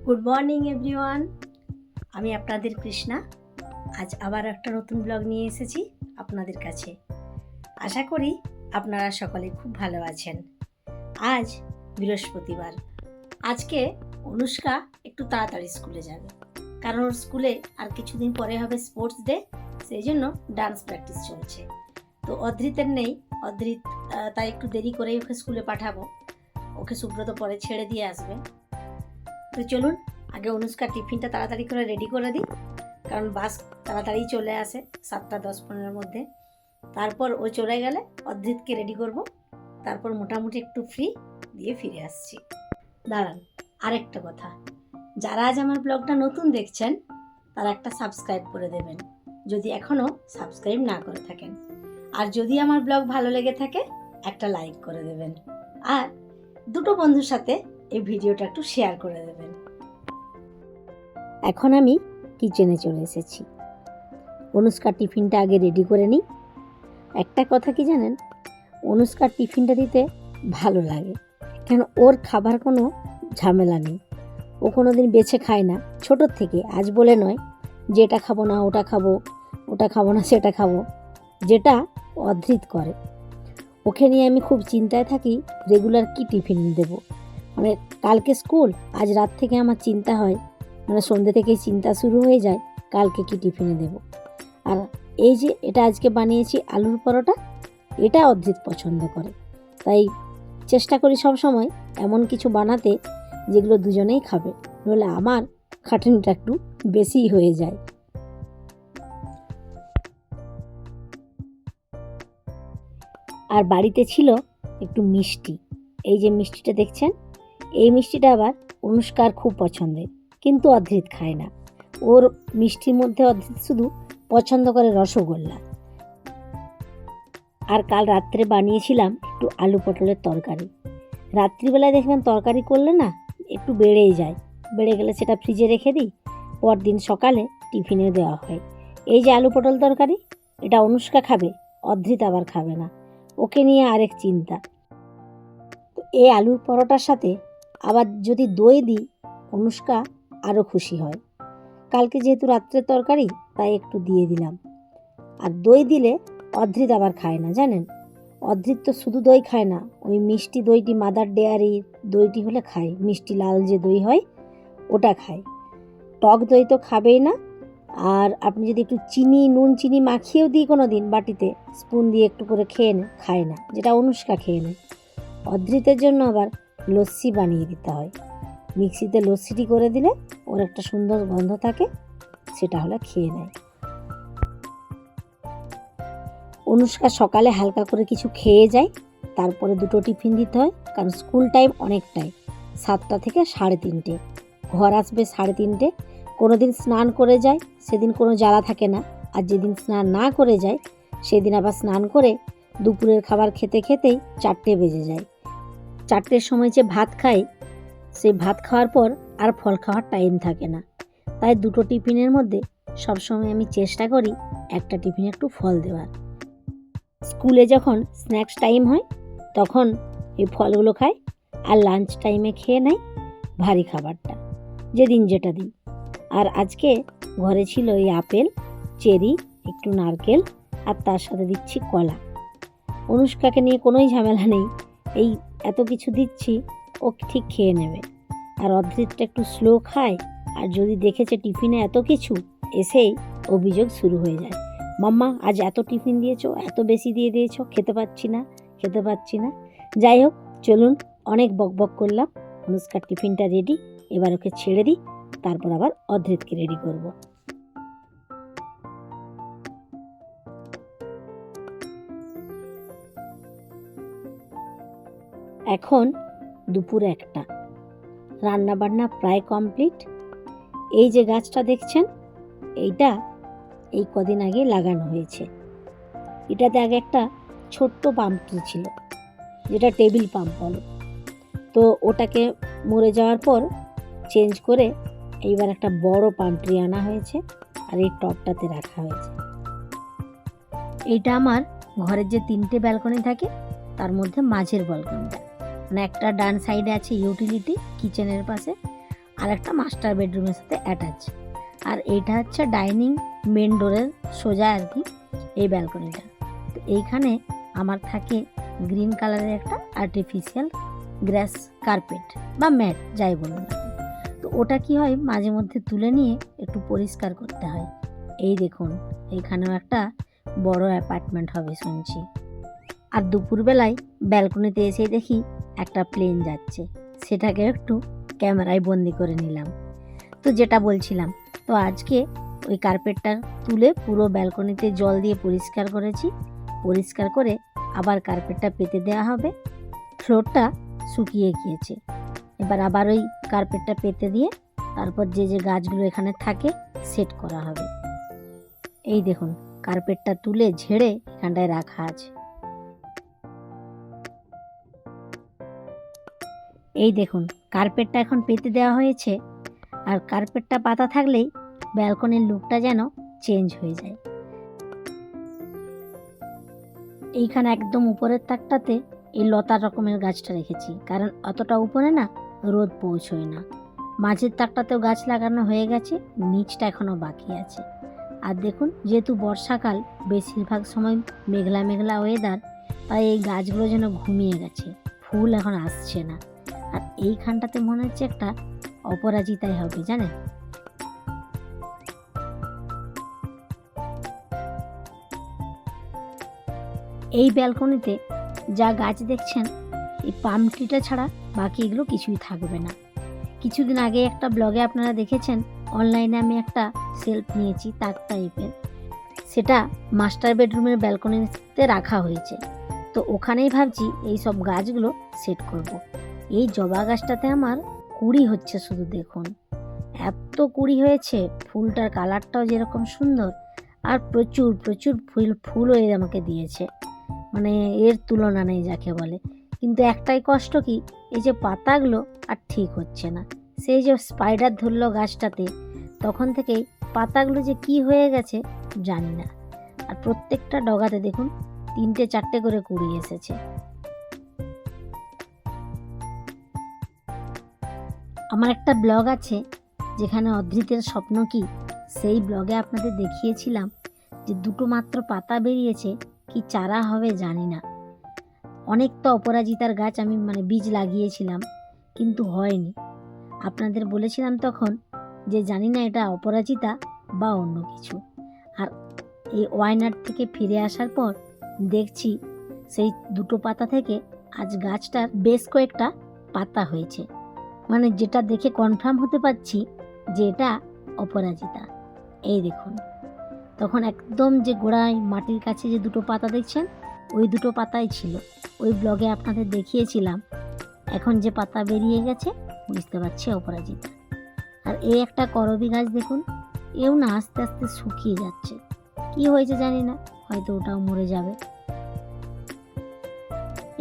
Good morning everyone, আমি আপনাদের কৃষ্ণা। আজ আবার একটা নতুন ব্লগ নিয়ে এসেছি আপনাদের কাছে। আশা করি আপনারা সকলে খুব ভালো আছেন। আজ বৃহস্পতিবার। আজকে অনুষ্কা একটু তাড়াতাড়ি স্কুলে যাবে, কারণ ওর স্কুলে আর কিছুদিন পরে হবে স্পোর্টস ডে, সেই জন্য ডান্স প্র্যাকটিস চলছে। তো অধৃতের নেই, অধৃত তাই একটু দেরি করেই ওকে স্কুলে পাঠাবো। ওকে সুব্রত পরে ছেড়ে দিয়ে আসবে। তো চলুন আগে অনুষ্কার টিফিনটা তাড়াতাড়ি করে রেডি করে দিই, কারণ বাস তাড়াতাড়ি চলে আসে 7:10-15 মধ্যে। তারপর ও চলে গেলে অধৃতকে রেডি করব, তারপর মোটামুটি একটু ফ্রি দিয়ে ফিরে আসছি। দাঁড়ান, আরেকটা কথা, যারা আজ আমার ব্লগটা নতুন দেখছেন তারা একটা সাবস্ক্রাইব করে দেবেন যদি এখনও সাবস্ক্রাইব না করে থাকেন, আর যদি আমার ব্লগ ভালো লেগে থাকে একটা লাইক করে দেবেন, আর দুটো বন্ধুর সাথে এই ভিডিওটা একটু শেয়ার করে দেবেন। এখন আমি কিচেনে চলে এসেছি। অনুষ্কার টিফিনটা আগে রেডি করে নিই। একটা কথা কি জানেন, অনুষ্কার টিফিনটা দিতে ভালো লাগে, কেন ওর খাবার কোনো ঝামেলা নেই। ও কোনো দিন বেছে খায় না ছোটোর থেকে, আজ বলে নয় যে এটা খাবো না ওটা খাবো, ওটা খাবো না সেটা খাবো, যেটা অধৃত করে। ওকে নিয়ে আমি খুব চিন্তায় থাকি রেগুলার কি টিফিন দেবো। মানে কালকে স্কুল, আজ রাত থেকে আমার চিন্তা হয়, মানে সন্ধ্যে থেকেই চিন্তা শুরু হয়ে যায় কালকে কি টিফিনে দেব। আর এই যে এটা আজকে বানিয়েছি আলুর পরোটা, এটা অধৃত পছন্দ করে, তাই চেষ্টা করি সব সময় এমন কিছু বানাতে যেগুলো দুজনেই খাবে, নইলে আমার খাটুনিটা একটু বেশিই হয়ে যায়। আর বাড়িতে ছিল একটু মিষ্টি, এই যে মিষ্টিটা দেখছেন, এই মিষ্টিটা আবার অনুষ্কার খুব পছন্দের, কিন্তু অধৃত খায় না। ওর মিষ্টির মধ্যে অধৃত শুধু পছন্দ করে রসগোল্লা। আর কাল রাত্রে বানিয়েছিলাম একটু আলু পটলের তরকারি। রাত্রিবেলায় দেখবেন তরকারি করলে না একটু বেড়েই যায়, বেড়ে গেলে সেটা ফ্রিজে রেখে দিই, পরদিন সকালে টিফিনে দেওয়া হয়। এই যে আলু পটল তরকারি, এটা অনুষ্কা খাবে, অধৃত আবার খাবে না, ওকে নিয়ে আরেক চিন্তা। তো এই আলুর পরোটার সাথে আবার যদি দই দিই, অনুষ্কা আরও খুশি হয়। কালকে যেহেতু রাত্রের তরকারি তাই একটু দিয়ে দিলাম। আর দই দিলে অধৃত আবার খায় না জানেন, অধৃত তো শুধু দই খায় না, ওই মিষ্টি দইটি মাদার ডেয়ারির দইটি হলে খায়, মিষ্টি লাল যে দই হয় ওটা খায়। টক দই তো খাবেই না। আর আপনি যদি একটু নুন চিনি মাখিয়েও দিই কোনো দিন বাটিতে, স্পুন দিয়ে একটু করে খেয়ে নেয়, খায় না, যেটা অনুষ্কা খেয়ে নেয়। অধৃতের জন্য আবার লস্যি বানিয়ে দিতে হয়, মিক্সিতে লস্যিটি করে দিলে ওর একটা সুন্দর গন্ধ থাকে, সেটা হলে খেয়ে নেয়। অনুষ্কা সকালে হালকা করে কিছু খেয়ে যায়, তারপরে দুটো টিফিন দিতে হয়, কারণ স্কুল টাইম অনেকটাই, 7টা থেকে 3:30, ঘর আসবে 3:30। কোনো দিন স্নান করে যায়, সেদিন কোনো জ্বালা থাকে না, আর যেদিন স্নান না করে যায় সেদিন আবার স্নান করে দুপুরের খাবার খেতে খেতেই 4টে বেজে যায়। 4টের সময় যে ভাত খাই, সেই ভাত খাওয়ার পর আর ফল খাওয়ার টাইম থাকে না, তাই দুটো টিফিনের মধ্যে সবসময় আমি চেষ্টা করি একটা টিফিনে একটু ফল দেওয়ার। স্কুলে যখন স্ন্যাক্স টাইম হয় তখন এই ফলগুলো খায়, আর লাঞ্চ টাইমে খেয়ে নেয় ভারী খাবারটা, যেদিন যেটা দিই। আর আজকে ঘরে ছিল এই আপেল, চেরি, একটু নারকেল, আর তার সাথে দিচ্ছি কলা। অনুষ্কাকে নিয়ে কোনোই ঝামেলা নেই, এই এত কিছু দিচ্ছি ও ঠিক খেয়ে নেবে। আর অধৃতটা একটু স্লো খায়, আর যদি দেখেছে টিফিনে এত কিছু, এসেই অভিযোগ শুরু হয়ে যায়, মাম্মা আজ এত টিফিন দিয়েছো, এত বেশি দিয়ে দিয়েছো, খেতে পাচ্ছি না, খেতে পাচ্ছি না। যাই হোক, চলুন, অনেক বকবক করলাম, অনুষ্কার টিফিনটা রেডি, এবার ওকে ছেড়ে দিই, তারপর আবার অধৃতকে রেডি করব। এখন দুপুর 1টা, রান্নাবান্না প্রায় কমপ্লিট। এই যে গাছটা দেখছেন, এইটা এই কদিন আগে লাগানো হয়েছে। এটাতে আগে একটা ছোট্ট পাম্প ট্রি ছিল, যেটা টেবিল পাম্প বলে, তো ওটাকে মরে যাওয়ার পর চেঞ্জ করে এইবার একটা বড় পাম্প ট্রি আনা হয়েছে, আর এই টবটাতে রাখা হয়েছে। এইটা আমার ঘরের যে 3টে ব্যালকনি থাকে তার মধ্যে মাঝের ব্যালকনিটা, মানে একটা ডান সাইডে আছে ইউটিলিটি কিচেনের পাশে, আর একটা মাস্টার বেডরুমের সাথে অ্যাটাচ। আর এইটা হচ্ছে ডাইনিং মেন ডোরের সোজা আর কি এই ব্যালকনিটা। তো এইখানে আমার থাকে গ্রিন কালারের একটা আর্টিফিশিয়াল গ্রাস কার্পেট বা ম্যাট যাই বলুন না। তো ওটা কি হয় মাঝে মধ্যে তুলে নিয়ে একটু পরিষ্কার করতে হয়। এই দেখুন এইখানেও একটা বড় অ্যাপার্টমেন্ট হবে শুনছি। আর দুপুরবেলায় ব্যালকনিতে এসে দেখি একটা প্লেন যাচ্ছে, সেটাকে একটু ক্যামেরায় বন্দি করে নিলাম। তো যেটা বলছিলাম, তো আজকে ওই কার্পেটটা তুলে পুরো ব্যালকনিতে জল দিয়ে পরিষ্কার করেছি। পরিষ্কার করে আবার কার্পেটটা পেতে দেওয়া হবে। ফ্লোরটা শুকিয়ে গিয়েছে, এবার আবার ওই কার্পেটটা পেতে দিয়ে তারপর যে যে গাছগুলো এখানে থাকে সেট করা হবে। এই দেখুন কার্পেটটা তুলে ঝেড়ে এখানটায় রাখা আছে। এই দেখুন কার্পেটটা এখন পেতে দেওয়া হয়েছে। আর কার্পেটটা পাতা থাকলেই ব্যালকনির লুকটা যেন চেঞ্জ হয়ে যায়। এইখানে একদম উপরের তাকটাতে এই লতা রকমের গাছটা রেখেছি, কারণ অতটা উপরে না রোদ পৌঁছয় না। মাঝের তাকটাতেও গাছ লাগানো হয়ে গেছে, নিচটা এখনও বাকি আছে। আর দেখুন যেহেতু বর্ষাকাল, বেশিরভাগ সময় মেঘলা মেঘলা ওয়েদার, তাই এই গাছগুলো যেন ঘুমিয়ে গেছে, ফুল এখন আসছে না। আর এইখানটাতে মনে হচ্ছে একটা অপরাজিতাই হবে জানেন। এই ব্যালকনিতে যা গাছ দেখছেন এই পাম ট্রিটা ছাড়া বাকি এগুলো কিছুই থাকবে না। কিছুদিন আগে একটা ব্লগে আপনারা দেখেছেন অনলাইনে আমি একটা সেলফ নিয়েছি তাক টাইপের, সেটা মাস্টার বেডরুমের ব্যালকনিতে রাখা হয়েছে। তো ওখানেই ভাবছি এই সব গাছগুলো সেট করব। এই জবা গাছটাতে আমার কুড়ি হচ্ছে, শুধু দেখুন এত কুড়ি হয়েছে, ফুলটার কালারটাও যেরকম সুন্দর, আর প্রচুর প্রচুর ফুলও এর আমাকে দিয়েছে, মানে এর তুলনা নেই যাকে বলে। কিন্তু একটাই কষ্ট কি, এই যে পাতাগুলো আর ঠিক হচ্ছে না। সেই যে স্পাইডার ধরলো গাছটাতে, তখন থেকেই পাতাগুলো যে কি হয়ে গেছে জানি না। আর প্রত্যেকটা ডগাতে দেখুন 3-4 করে কুড়ি এসেছে। আমার একটা ব্লগ আছে যেখানে অদ্রিতের স্বপ্ন কি, সেই ব্লগে আপনাদের দেখিয়েছিলাম যে দুটো মাত্র পাতা বেরিয়েছে, কি চারা হবে জানি না। অনেক তো অপরাজিতার গাছ আমি বীজ লাগিয়েছিলাম কিন্তু হয়নি। আপনাদের বলেছিলাম তখন যে জানি না এটা অপরাজিতা বা অন্য কিছু। আর এই ওয়াইনার থেকে ফিরে আসার পর দেখছি সেই দুটো পাতা থেকে আজ গাছটার বেশ কয়েকটা পাতা হয়েছে, যেটা দেখে কনফার্ম হতে পারছি যে এটা অপরাজিতা। এই দেখুন তখন একদম যে গোড়ায় মাটির কাছে যে দুটো পাতা দেখছেন ওই দুটো পাতাই ছিল, ওই ব্লগে আপনাদের দেখিয়েছিলাম। এখন যে পাতা বেরিয়ে গেছে বুঝতে পারছি অপরাজিতা। আর এই একটা করবি গাছ দেখুন, এও না আস্তে আস্তে শুকিয়ে যাচ্ছে, কি হয়েছে জানি না, হয়তো ওটাও মরে যাবে।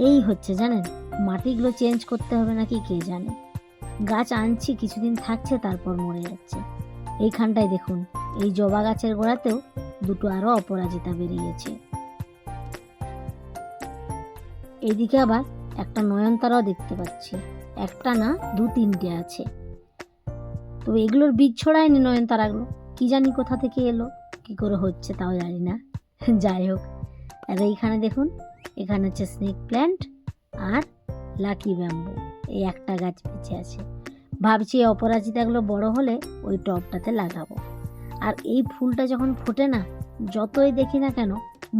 এই হচ্ছে জানেন, মাটিগুলো চেঞ্জ করতে হবে নাকি কে জানে। গাছ আনছি কিছুদিন থাকছে তারপর মরে যাচ্ছে। এইখানটায় দেখুন এই জবা গাছের গোড়াতেও দুটো আরো অপরাজিতা বেরিয়েছে। এইদিকে আবার একটা নয়নতারাও দেখতে পাচ্ছি, একটা না 2-3টে আছে। তো এগুলোর বীজ ছড়ায়নি নয়নতারাগুলো, কি জানি কোথা থেকে এলো, কি করে হচ্ছে তাও জানি না। যাই হোক, আর এইখানে দেখুন এখানে হচ্ছে স্নেক প্ল্যান্ট আর লাকি ব্যাম্বু, এই একটা গাছ বেঁচে আছে। ভাবছি এই অপরাজিতাগুলো বড় হলে ওই টবটাতে লাগাবো। আর এই ফুলটা যখন ফোটে না, যতই দেখি না কেন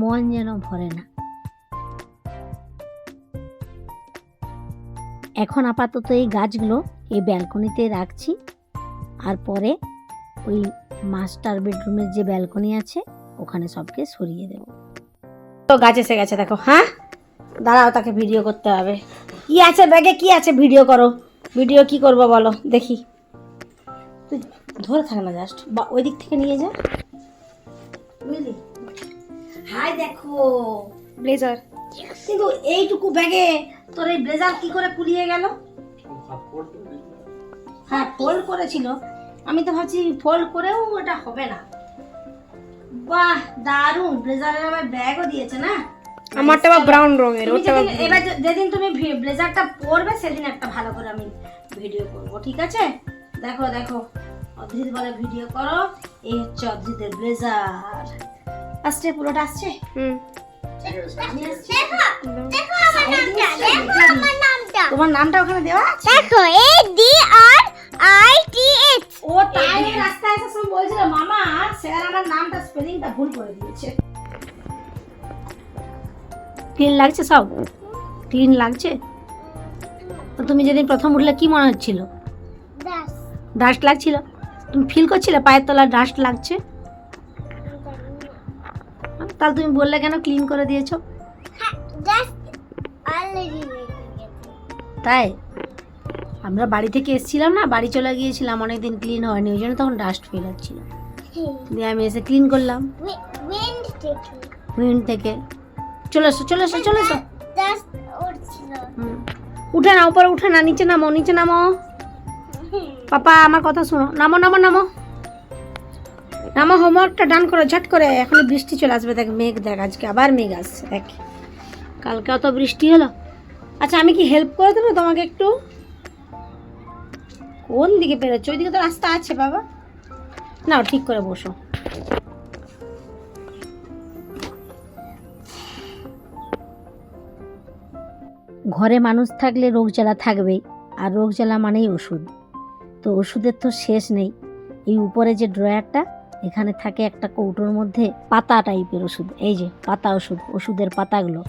মন যেন ভরে না। এখন আপাতত এই গাছগুলো এই ব্যালকনিতে রাখছি, আর পরে ওই মাস্টার বেডরুমের যে ব্যালকনি আছে ওখানে সবকে সরিয়ে দেব। তো গাছ এসে গেছে দেখো। হ্যাঁ দাঁড়াও, তাকে ভিডিও করতে হবে। কি আছে ব্যাগে, কি আছে, ভিডিও করো। ভিডিও কি করবো বলো দেখি, তুই ধরে থাক না, জাস্ট বা ওই দিক থেকে নিয়ে যা, বুঝলি। হাই দেখো ব্লেজার, কিন্তু এইটুকু ব্যাগে তোর এই ব্লেজার কি করে কুলিয়ে গেল? হ্যাঁ ফোল্ড করেছিল, আমি তো ভাবছি ফোল্ড করেও এটা হবে না। বাহ দারুণ, ব্লেজারের আবার ব্যাগও দিয়েছে না। আমারটা বা ব্রাউন রঙের, ওটা এবার যেদিন তুমি ব্লেজারটা পরবে সেদিন একটা ভালো করে আমি ভিডিও করব, ঠিক আছে? দেখো দেখো, অদ্রিত বলে ভিডিও করো, এই হচ্ছে অদ্রিতের ব্লেজার। আসছে পুরোটা আসছে। আমি আসছি। তোমার নামটা ওখানে দেওয়া আছে? দেখো ADRITH। ও তাই রাস্তায় আসার সময় বলছিল মামা স্যার আমার নামটা স্পেলিংটা ভুল করে দিয়েছে। ক্লিন লাগছে সব? ক্লিন লাগছে? তো তুমি যেদিন প্রথম উঠলে কি মনে হচ্ছিল? ডাস্ট লাগছিল? তুমি ফিল করছিলে পায়ের তলায় ডাস্ট লাগছে? তাহলে তুমি বললে কেন ক্লিন করে দিয়েছো? তাই আমরা বাড়ি থেকে এসেছিলাম না, বাড়ি চলে গিয়েছিলাম, অনেকদিন ক্লিন হয়নি, ওই জন্য তখন ডাস্ট ফিল হচ্ছিল। দিয়ে আমি এসে ক্লিন করলাম উইন্ড থেকে। চলে এসো চলে এসো চলে এসো। উঠে না, উপরে উঠে না, নিচে নামো নিচে নামো। পাপা আমার কথা শোনো, নামো নামো নামো নামো, হোমওয়ার্কটা ডান করো ঝট করে। এখন বৃষ্টি চলে আসবে, দেখ মেঘ, দেখ আজকে আবার মেঘ আসছে, দেখ কালকে অত বৃষ্টি হলো। আচ্ছা আমি কি হেল্প করে দেবো তোমাকে একটু? কোন দিকে পেরোচ্ছ? ওইদিকে তো রাস্তা আছে বাবা। নাও ঠিক করে বসো। ঘরে মানুষ থাকলে রোগ জ্বালা থাকবেই, আর রোগ জ্বালা মানেই ওষুধ। তো ওষুধের তো শেষ নেই। এই উপরে যে ড্রয়ারটা, এখানে থাকে একটা কৌটোর মধ্যে পাতা টাইপের ওষুধ, এই যে পাতা ওষুধ, ওষুধের পাতাগুলো,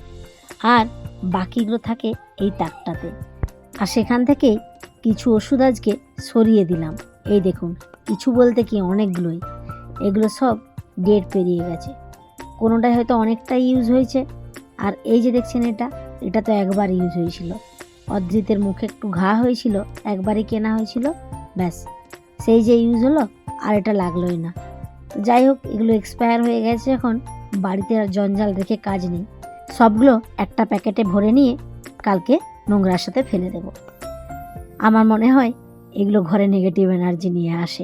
আর বাকিগুলো থাকে এই তাকটাতে। আর সেখান থেকে কিছু ওষুধ আজকে সরিয়ে দিলাম। এই দেখুন, কিছু বলতে কি অনেকগুলোই, এগুলো সব ডেট পেরিয়ে গেছে। কোনোটাই হয়তো অনেকটাই ইউজ হয়েছে, আর এই যে দেখছেন এটা তো একবার ইউজ হয়েছিল। অদ্রিতের মুখে একটু ঘা হয়েছিল, একবারই কেনা হয়েছিল, ব্যাস সেই যে ইউজ হলো, আর এটা লাগলোই না। তো যাই হোক, এগুলো এক্সপায়ার হয়ে গেছে, এখন বাড়িতে আর জঞ্জাল রেখে কাজ নেই। সবগুলো একটা প্যাকেটে ভরে নিয়ে কালকে নোংরার সাথে ফেলে দেব। আমার মনে হয় এগুলো ঘরে নেগেটিভ এনার্জি নিয়ে আসে,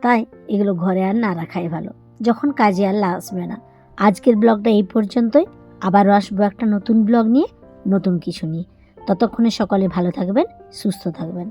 তাই এগুলো ঘরে আর না রাখাই ভালো, যখন কাজে আর আসবে না। আজকের ব্লগটা এই পর্যন্তই, আবারও আসবো একটা নতুন ব্লগ নিয়ে, নতুন কিছু নিয়ে। ততক্ষণে সকলে ভালো থাকবেন, সুস্থ থাকবেন।